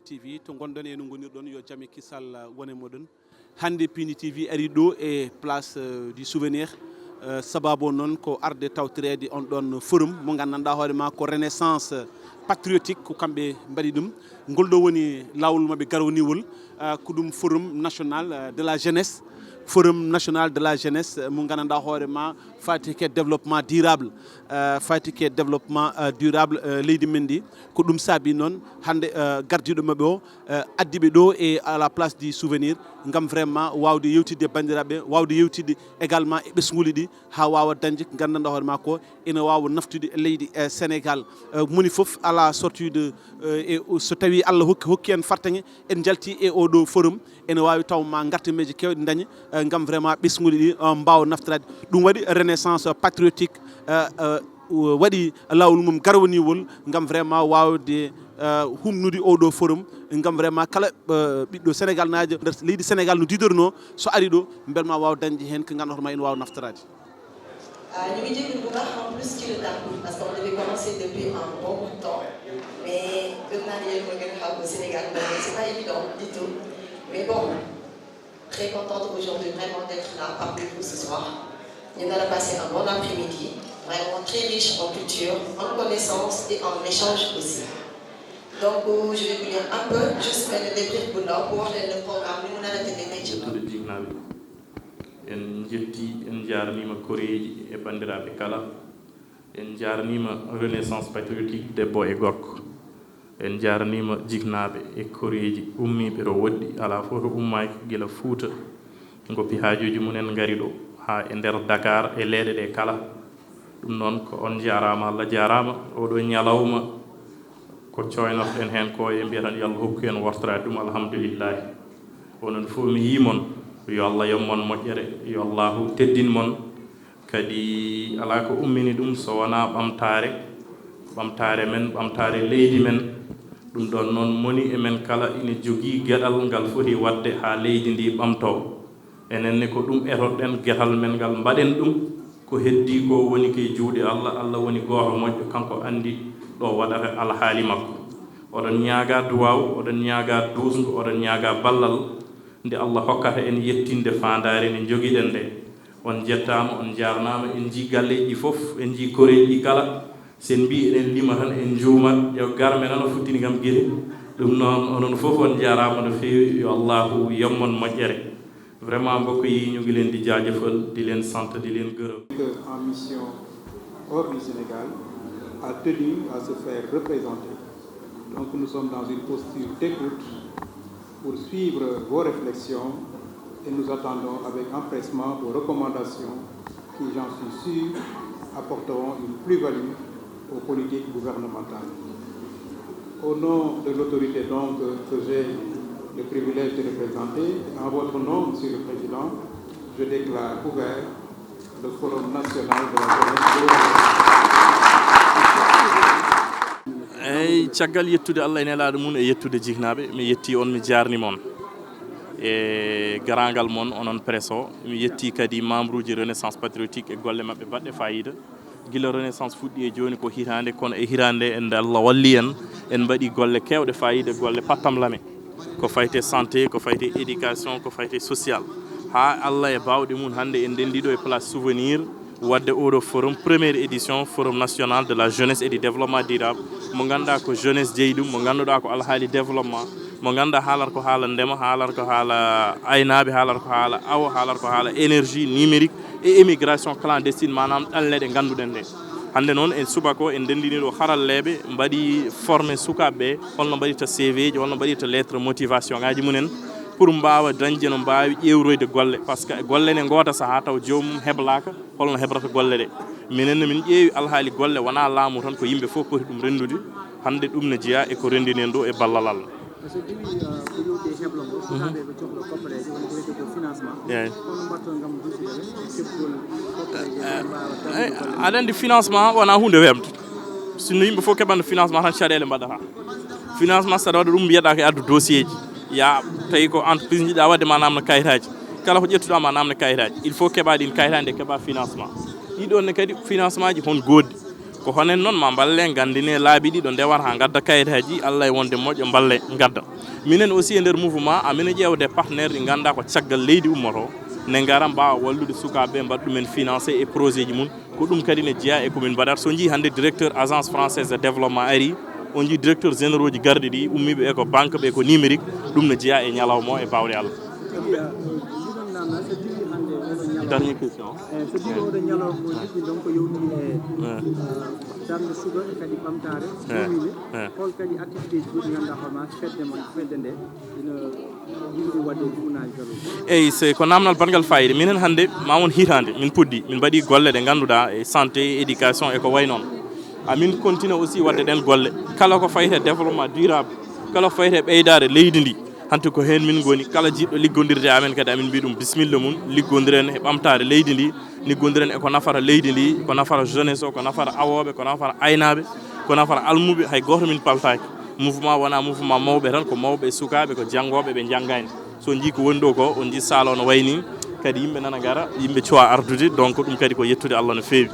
TV to gonɗon e no gonirɗon yo jaame kissal wone moɗon hande Pini TV ari ɗo e place du souvenir sababu noon ko arde tawtirede on ɗon forum mo gandanɗa hoorema ko renaissance patriotique ko kamɓe mbaɗi ɗum ngol ɗo woni lawol mabɓe garowniwol ko ɗum forum national de la jeunesse forum national de la jeunesse mo gandanɗa hoorema fati ke développement durable leydi men ndi ko ɗum saabi noon hande gardiɗo mabɓe o addiɓe ɗo e à la place du souvenir gam vraiment wawde yewtidde bandiraɓe wawde yewtidde également e ɓesguli ɗi ha wawa dañde ko gandanɗa hoorema ko ene wawa naftude e leydi Sénégal moni foof à la sortie de so tawi Allah hokki en fartaŋe en jalti e oɗo forum ene wawi taw ma gartameji kewɗe dañe gam vraiment ɓesguli ɗi mbawa naftorade ɗum waɗi renaissance patriotique waɗi lawol mum garwaniwol gam vraiment wawde humnude oɗo forum gam vraiment kala ɓiɗɗo Sénégal naajo nder leydi Sénégal no didorino so ari ɗo beelma wawa dañde hen ko ganduɗa hoorema ene wawa naftorade ñu ngi jéggi bu baax en plus ci retard bi parce qu'on devait commencer depuis un bon bout de temps mais gëm naa ne yéen ma gën a xam au Sénégal c'est pas évident du tout mais bon très contente aujourd'hui vraiment d'être là parmi vous ce soir ñu nar a passer un bon après-midi vraiment très riche en culture en connaissances et en échanges aussi donc je vais vous lire un peu juste benn débrief bu ndaw pour wax leen le programme ni mu nar a tëddee ci en jetti en jarnima koreji e bandiraɓe kala en jarnima renaissance patriotique debbo e gorko en jarnima jignaɓe e koreji ummiɓe ro woɗɗi ala fof to ummaki guila Fouta goppi haajuji munen gaari ɗo ha e nder Dakar e leeɗe ɗe kala ɗum noon ko on jarama Allah jarama oɗo ñalawma ko coynotoɗen hen ko e mbiyatan yo Allah hokku en wortorade ɗum alhamdulillahi onon fof mi yimon yo Allah yommon moƴƴere yo Allahu teddin mon kadi ala ko ummini ɗum so wona ɓamtare men ɓamtare leydi men ɗum ɗon noon moni emen kala ina jogui gueɗal ngal foti wadde ha leydi ndi ɓamto enenne ko ɗum etoɗen guetal men ngal mbaɗen ɗum ko heddi ko woni ke juuɗe Allah woni goto moƴƴo kanko andi ɗo waɗata alhaali makko oɗon ñaaga duwaw oɗon ñaaga dusgu oɗon ñaaga ballal nde Allah hokkata en yettinde fandare nde jogiɗen nde on jettama on jarnama en ji galleji fof en ji koreji kala sen mbi eɗen lima tan en juumat yo garme tan o futtini kam guite ɗum noon onon fof on jarama no fewi yo Allahu yommon moƴƴere vraiment mbokk yi ñu ngi leen di jaajëfal di leen sant di leen gërëm en mission hors du Sénégal a tenu à se faire représenter donc nous sommes dans une posture d'écoute pour suivre vos réflexions et nous attendons avec empressement vos recommandations qui, j'en suis sûr, apporteront une plus-value aux politiques gouvernementales. Au nom de l'autorité donc que j'ai le privilège de représenter, en votre nom, Monsieur le Président, je déclare ouvert le Forum national de la jeunesse. eyyi caggal yettude Allah e nelaɗo mum e yettude jihnaɓe mi yetti on mi jarnima on e garangal moon onon presse o mi yetti kadi membre uji renaissance patriotique e golle mabɓe baɗɗe fayida guila renaissance fuɗɗi e joni ko hitande kono e hitande en Allah walli en mbaɗi golle kewɗe fayida golle pattam lame ko fayte santé ko fayte éducation ko fayte social ha Allah e bawɗe mum hande en dendiɗo e place souvenir wadde oɗo forum première édition forum national de la jeunesse et du développement durable mo ganduɗa ko jeunesse jeeyi ɗum mo ganduɗa ko alhaali développement mo ganduɗa haalata ko haala ndema haalata ko haala aynaɓe haalata ko haala awo haalata ko haala énergie numérique et émigration clandestine manam ɗanleɗe ganduɗen ɗe hande noon en subako en dendiniɗo haralleɓe mbaɗi formé sukaɓeɓe holno mbaɗirta CV ji holno mbaɗirta lettre motivation ngaji munen pour mbawa dañde no mbawi ƴewroyde golle par ce que golle ne goota saaha taw jomum heblaka holno hebrata golle ɗe minenne min ƴeewi alhaali golle wona laamu tan ko yimɓe fof poti ɗum rendude hande ɗum ne jeeya eko rendinen ɗo e ballal Allah aɗa andi financement wona hunde wemde sinno yimɓe fof keɓande financement tan caɗele mbaɗata financement saɗa waɗa ɗum mbiyeɗa ko addu dossier ji ya tawi ko entreprise jiɗa wadde ma namno kayitaji kala ko ƴettuɗama namno kayitaji il faut keɓa ɗin kayitade nde keɓa financement ɗiɗon ne kadi financement ji hon goddi ko honen noon ma balle gandine laabi ɗi ɗo ndewata ha gadda kayitaji Allah e wonde moƴƴo balle gadda minen aussi e nder mouvement amina ƴewde partenaire ɗi ganda ko caggal leydi ummoto ne ngara mbawa wallude sukaɓe mbaɗa ɗumen financé e projet ji mum ko ɗum kadi ne jeeya e komin mbaɗata so jii hande directeur agence française de développement ari on jii directeur généraux ji garɗi ɗi ummiɓe e ko banque ɓe ko numérique ɗum ne jeeya e ñalawma o e bawɗe Allah. Dernière question. so ɗiɗo oɗo ñalawma o jiɗɗi donc yewti e darde suga kadi ɓamtare ɗumine hol kadi activité ji goɗɗi ganduɗa hoorema fedde nde ina yimɓe wadde ɗumanage jalo eyyi c'est ko namdal bangal fayida minen hande ma won hitande min puɗɗi min mbaɗi golle ɗe ganduɗa e santé éducation e ko way noon amin continue aussi wadde ɗen golle kala ko fayte développement durable kala ko fayte ɓeydade leydi ndi hanti ko hen min goni kala jiɗɗo liggodirde amen kadi amin mbi ɗum bisimilla mum liggodiren e ɓamtare leydi ndi liggodiren e ko nafata leydi ndi ko nafata jeunesse o ko nafata awoɓe ko nafata aynaɓe ko nafata almuɓe hay goto min paltaki mouvement wona mouvement mawɓe tan ko mawɓe sukaɓe ko janggoɓe ɓe janggani so jii ko woni ɗo ko on jii salo no wayni kadi yimɓe nana gara yimɓe cuwa ardude donc ɗum kadi ko yettude Allah no fewi.